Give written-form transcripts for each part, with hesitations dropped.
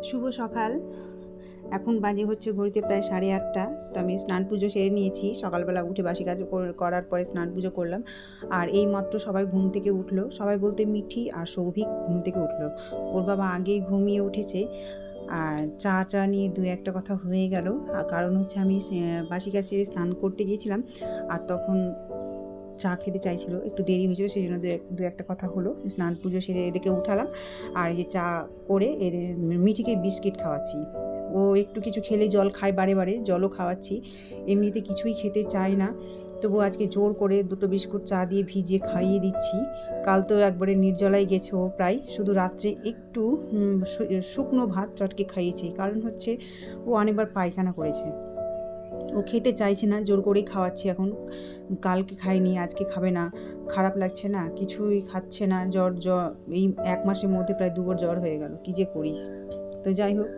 শুভ সকাল। এখন বাজে হচ্ছে ঘড়িতে প্রায় 8:30। তো আমি স্নান পুজো সেরে নিয়েছি। সকালবেলা উঠে বাসি কাজ করার পরে স্নান পুজো করলাম। আর এই মাত্র সবাই ঘুম থেকে উঠলো, সবাই বলতে মিঠি আর সৌভিক ঘুম থেকে উঠলো। ওর বাবা আগেই ঘুমিয়ে উঠেছে। আর চা নিয়ে দু একটা কথা হয়ে গেল। কারণ হচ্ছে আমি বাসি কাজ সেরে স্নান করতে গিয়েছিলাম, আর তখন চা খেতে চাইছিল, একটু দেরি হয়েছিল, সেই জন্য দু একটা কথা হলো। স্নান পুজো সেরে এদিকে উঠালাম, আর এই যে চা করে এদের মিঠিকে বিস্কিট খাওয়াচ্ছি। ও একটু কিছু খেলে জল খায়, বারে বারে জলও খাওয়াচ্ছি। এমনিতে কিছুই খেতে চায় না, তবু আজকে জোর করে দুটো বিস্কুট চা দিয়ে ভিজিয়ে খাইয়ে দিচ্ছি। কাল তো একবারে নির্জলাই গেছে ও প্রায়, শুধু রাত্রে একটু শুকনো ভাত চটকে খাইয়েছি। কারণ হচ্ছে ও অনেকবার পায়খানা করেছে, ও খেতে চাইছে না, জোর করেই খাওয়াচ্ছি এখন। কালকে খায়নি, আজকে খাবে না, খারাপ লাগছে না, কিছুই খাচ্ছে না। জ্বর এই 1 মাসের মধ্যে প্রায় 2বার জ্বর হয়ে গেল, কী যে করি। তো যাই হোক,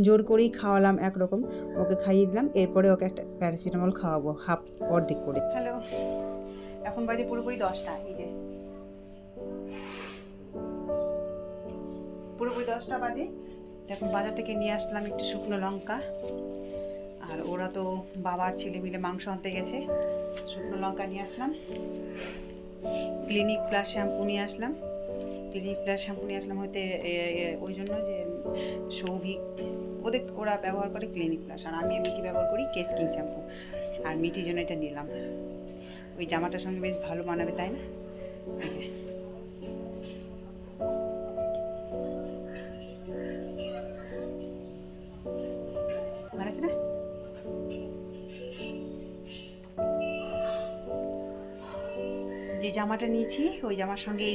জোর করেই খাওয়ালাম একরকম, ওকে খাইয়ে দিলাম। এরপরে ওকে একটা প্যারাসিটামল খাওয়াবো, অর্ধেক করে। হ্যালো, এখন বাজে পুরোপুরি 10টা। এই যে পুরোপুরি 10টা বাজে। এখন বাজার থেকে নিয়ে আসলাম একটু শুকনো লঙ্কা। আর ওরা তো বাবার ছেলে মিলে মাংস আনতে গেছে। শুকনো লঙ্কা নিয়ে আসলাম, ক্লিনিক প্লাস শ্যাম্পু নিয়ে আসলাম। হতে ওই জন্য যে সৌভিক ওরা ব্যবহার করে ক্লিনিক প্লাস, আর আমি মিঠি ব্যবহার করি কেস কিং শ্যাম্পু। আর মিঠির জন্য এটা নিলাম, ওই জামাটার সঙ্গে বেশ ভালো মানাবে, তাই না? মানাচ্ছে না? যে জামাটা নিয়েছি ওই জামার সঙ্গে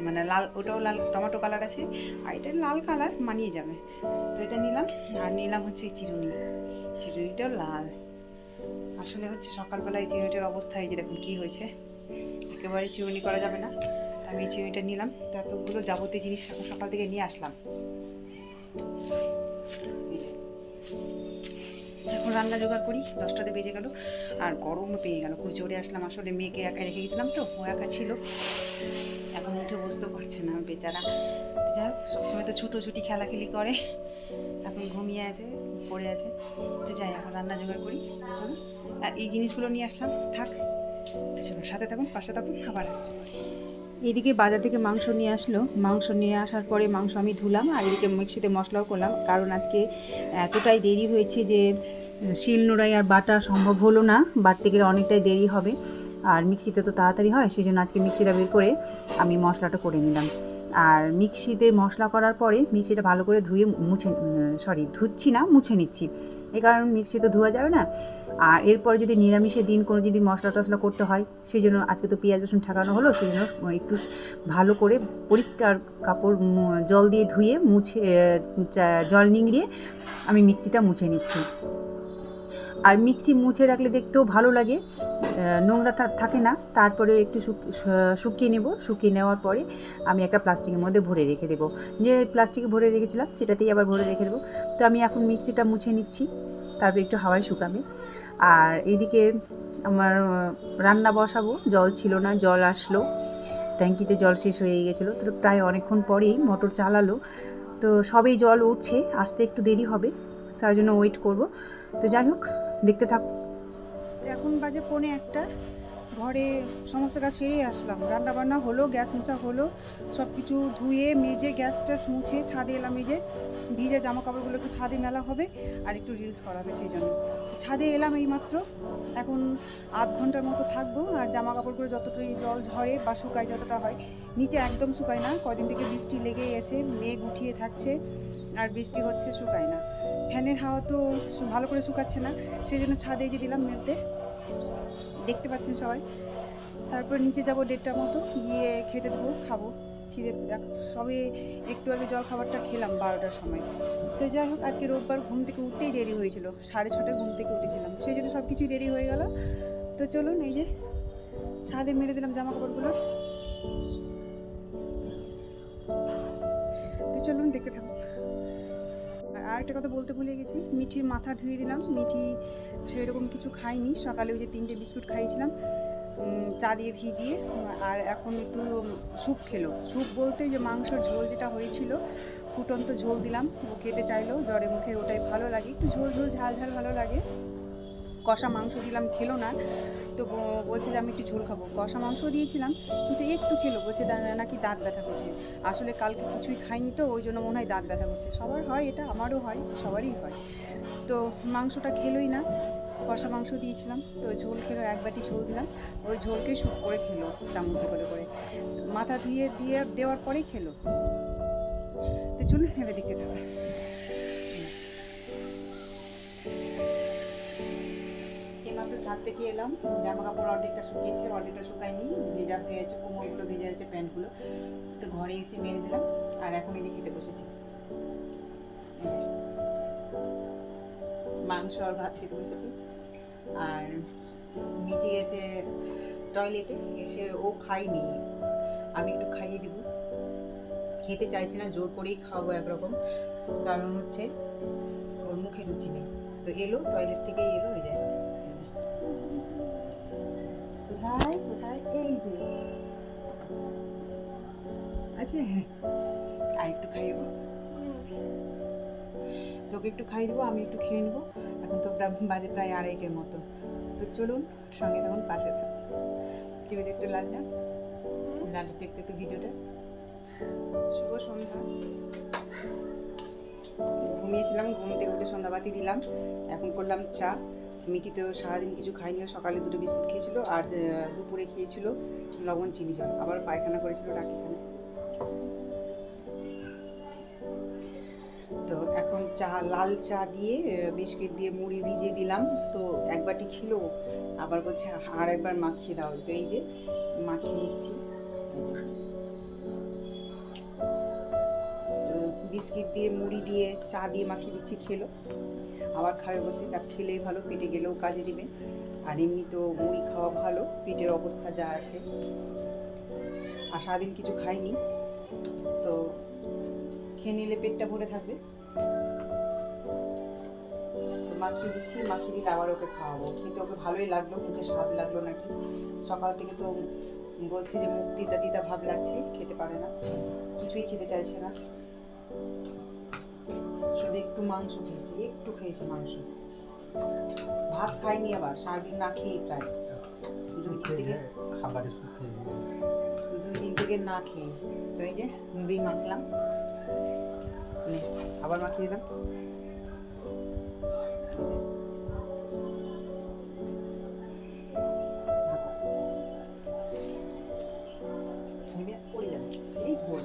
মানে লাল, ওটাও লাল টমেটো কালার আছে, আর এটা লাল কালার, মানিয়ে যাবে। তো এটা নিলাম। আর নিলাম হচ্ছে এই চিরুনিটাও লাল। আসলে হচ্ছে সকালবেলা এই চিরুনিটার অবস্থা, এই যে দেখুন কী হয়েছে, একেবারে চিরুনি করা যাবে না। আমি এই চিরুনিটা নিলাম। তো এতগুলো যাবতীয় জিনিস সকাল থেকে নিয়ে আসলাম। এখন রান্না জোগাড় করি, 10টাতে বেজে গেল। আর গরমও পেয়ে গেল, খুব জোরে আসলাম। আসলে মেয়েকে একা রেখে গেছিলাম, তো ও একা ছিল, এখন উঠে বুঝতে পারছে না বেচারা। যাই হোক, সবসময় তো ছুটোছুটি খেলাখেলি করে, এখন ঘুমিয়ে আছে, পড়ে আছে। তো যাই, এখন রান্না জোগাড় করি। চলুন, আর এই জিনিসগুলো নিয়ে আসলাম, থাক। তো চলুন, সাথে থাকুন, পাশে থাকুন, খাবার আসতে পারি। এদিকে বাজার থেকে মাংস নিয়ে আসলো। মাংস নিয়ে আসার পরে মাংস আমি ধুলাম, আর এদিকে মিক্সিতে মশলাও করলাম। কারণ আজকে এতটাই দেরি হয়েছে যে শিলনোড়ায় আর বাটা সম্ভব হলো না, বাটতে গেলে অনেকটাই দেরি হবে। আর মিক্সিতে তো তাড়াতাড়ি হয়, সেই জন্য আজকে মিক্সিটা বের করে আমি মশলাটা করে নিলাম। আর মিক্সিতে মশলা করার পরে মিক্সিটা ভালো করে ধুয়ে মুছে নিচ্ছি। এই কারণ মিক্সি তো ধোয়া যাবে না। আর এরপরে যদি নিরামিষের দিন কোনো যদি মশলা টশলা করতে হয়, সেই জন্য আজকে তো পেঁয়াজ রসুন ঠেকানো হলো, সেই জন্য একটু ভালো করে পরিষ্কার কাপড় জল দিয়ে ধুয়ে মুছে, জল নিংড়িয়ে আমি মিক্সিটা মুছে নিচ্ছি। আর মিক্সি মুছে রাখলে দেখতেও ভালো লাগে, নোংরা থাকে না। তারপরে একটু শুকিয়ে নেব। শুকিয়ে নেওয়ার পরে আমি একটা প্লাস্টিকের মধ্যে ভরে রেখে দেবো। যে প্লাস্টিকে ভরে রেখেছিলাম সেটাতেই আবার ভরে রেখে দেবো। তো আমি এখন মিক্সিটা মুছে নিচ্ছি, তারপরে একটু হাওয়ায় শুকাবে। আর এইদিকে আমার রান্না বসাবো, জল ছিল না, জল আসলো, ট্যাঙ্কিতে জল শেষ হয়ে গেছিলো। তো প্রায় অনেকক্ষণ পরেই মোটর চালালো, তো সবেই জল উঠছে, আসতে একটু দেরি হবে, তার জন্য ওয়েট করব। তো যাই হোক, দেখতে থাক। এখন বাজে 1:45। ঘরে সমস্ত কাজ সেরেই আসলাম, রান্না বান্না হলো, গ্যাস মোছা হলো, সব কিছু ধুয়ে মেজে গ্যাস ট্যাস মুছে ছাদে এলাম। এই যে ভিজে জামা কাপড়গুলো একটু ছাদে মেলা হবে, আর একটু রিলস করাবে, সেই জন্য তো ছাদে এলাম এই মাত্র। এখন আধ ঘন্টার মতো থাকবো। আর জামা কাপড়গুলো যতটাই জল ঝরে বা শুকায়, যতটা হয়, নিচে একদম শুকায় না। কদিন থেকে বৃষ্টি লেগেই আছে, মেঘ উঠিয়ে থাকছে, আর বৃষ্টি হচ্ছে, শুকায় না। ফ্যানের হাওয়া তো ভালো করে শুকাচ্ছে না, সেই জন্য ছাদে যে দিলাম মেলতে, দেখতে পাচ্ছেন সবাই। তারপর নিচে যাব 1:30টার মতো, গিয়ে খেতে দেবো, খাবো। খিদে সবে একটু আগে জল খাবারটা খেলাম 12টার সময়। তো যাই হোক, আজকে রোববার, ঘুম থেকে উঠতেই দেরি হয়েছিল, 6:30 ঘুম থেকে উঠেছিলাম, সেই জন্য সব কিছুই দেরি হয়ে গেল। তো চলুন, এই যে ছাদে মেরে দিলাম জামা কাপড়গুলো। তো চলুন, দেখতে থাকুন। আর একটা কথা বলতে ভুলে গেছি, মিঠির মাথা ধুয়ে দিলাম। মিঠি সেরকম কিছু খাইনি, সকালে ওই যে 3টে বিস্কুট খাইয়েছিলাম চা দিয়ে ভিজিয়ে। আর এখন একটু স্যুপ খেলো। স্যুপ বলতে যে মাংসের ঝোল যেটা হয়েছিল, ফুটন্ত ঝোল দিলাম, ও খেতে চাইলো জ্বরে মুখে, ওটাই ভালো লাগে, একটু ঝোল ঝোল ঝাল ঝাল ভালো লাগে। কষা মাংস দিলাম, খেলো না, তো বলছে যে আমি একটু ঝোল খাবো। কষা মাংস দিয়েছিলাম কিন্তু একটু খেলো, বলছে নাকি দাঁত ব্যথা করছে। আসলে কালকে কিছুই খাইনি তো ওই জন্য মনে হয় দাঁত ব্যথা করছে। সবার হয় এটা, আমারও হয়, সবারই হয়। তো মাংসটা খেলোই না, কষা মাংস দিয়েছিলাম তো ঝোল খেলো, এক বাটি ঝোল দিলাম, ওই ঝোলকে স্যুপ করে খেলো চামচে করে করে, মাথা ধুয়ে দেওয়ার পরেই খেলো। তো চলুন ভেবে দেখতে থাকবে। এইমাত্র ছাদ থেকে এলাম, জামা কাপড় অর্ধেকটা শুকিয়েছে, অর্ধেকটা শুকায়নি, ভেজা হয়ে আছে, কোমরগুলো ভেজা আছে, প্যান্টগুলো। তো ঘরে এসে মেরে দিলাম, আর এখন এই যে খেতে বসেছি, মাংস আর ভাত খেতে বসেছি। আর মিটি গেছে টয়লেটে, এসে ও খাইনি, আমি একটু খাইয়ে দিব, খেতে চাইছে না, জোর করেই খাওয়াবো একরকম, কারণ হচ্ছে ওর মুখে রুচি নেই। তো এলো টয়লেট থেকে, এলো, এই যায় কোথায় কোথায়, এই যে আছে, হ্যাঁ, আর একটু খাইয়ে দেবো, তোকে একটু খাইয়ে দেবো, আমি একটু খেয়ে নেবো। এখন তো বাজে প্রায় 2:30টার মতো। তো চলুন সঙ্গে তখন পাশে থাক, টিভিতে একটু লালটা দেখতে একটু ভিডিওটা। শুভ সন্ধ্যা, ঘুমিয়েছিলাম, ঘুম থেকে উঠে সন্ধ্যাবাতি দিলাম, এখন করলাম চা। মিকি তো সারাদিন কিছু খাইনি, সকালে 2টো বিস্কুট খেয়েছিল, আর দুপুরে খেয়েছিল লবণ চিনি জল, আবার পায়খানা করেছিল রাখিখানে। তো এখন চা, লাল চা দিয়ে বিস্কিট দিয়ে মুড়ি ভিজিয়ে দিলাম, তো এক বাটি খেলো, আবার বলছে আর একবার মাখিয়ে দাও। তো এই যে মাখিয়ে নিচ্ছি, বিস্কিট দিয়ে মুড়ি দিয়ে চা দিয়ে মাখিয়ে দিচ্ছি, খেলো, আবার খাবে বলছে, চা খেলেই ভালো, পেটে গেলেও কাজে দিবে, আর এমনি তো মুড়ি খাওয়া ভালো, পেটের অবস্থা যা আছে, আর সারাদিন কিছু খাইনি, তো খেয়ে নিলে পেটটা ভরে থাকবে। তো মাখিয়ে দিচ্ছি, মাখিয়ে দিলে আবার ওকে খাওয়াবো, খেতে ওকে ভালোই লাগলো, মুখে স্বাদ লাগলো নাকি, সকাল থেকে তো বলছে যে মুখ তিতা তিতা ভাব লাগছে, খেতে পারে না, কিছুই খেতে চাইছে না, শুধু একটু মাংস খেয়েছে, একটু খেয়েছে মাংস, ভাত খাইনি, আবার সারাদিন না খেয়ে প্রায় 2 দিন থেকে না খেয়ে। তো এই যে মুড়ি মাখলাম, আবার মাখিয়ে দিলাম, পড়ে যাবে, এই ভোর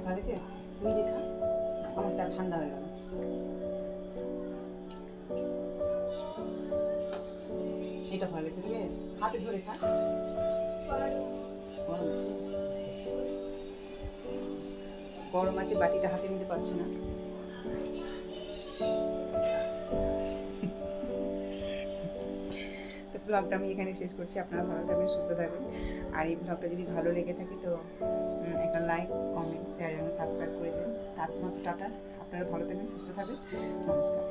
ভালো আছে, তুই যে খা, আমার চা ঠান্ডা হয়ে গেল। এটা ভালো লাগছে, তুমি হাতে ধরে খা, গরম আছে, গরম আছে, বাটিটা হাতে নিতে পারছি না। তো ব্লগটা আমি এখানে শেষ করছি, আপনারা ভালো থাকবেন, সুস্থ থাকবেন, আর এই ব্লগটা যদি ভালো লেগে থাকে তো একটা লাইক, কমেন্ট, শেয়ার এবং সাবস্ক্রাইব করে দেবেন। আজকের মতো টাটা, আপনারা ভালো থাকবেন, সুস্থ থাকবেন, নমস্কার।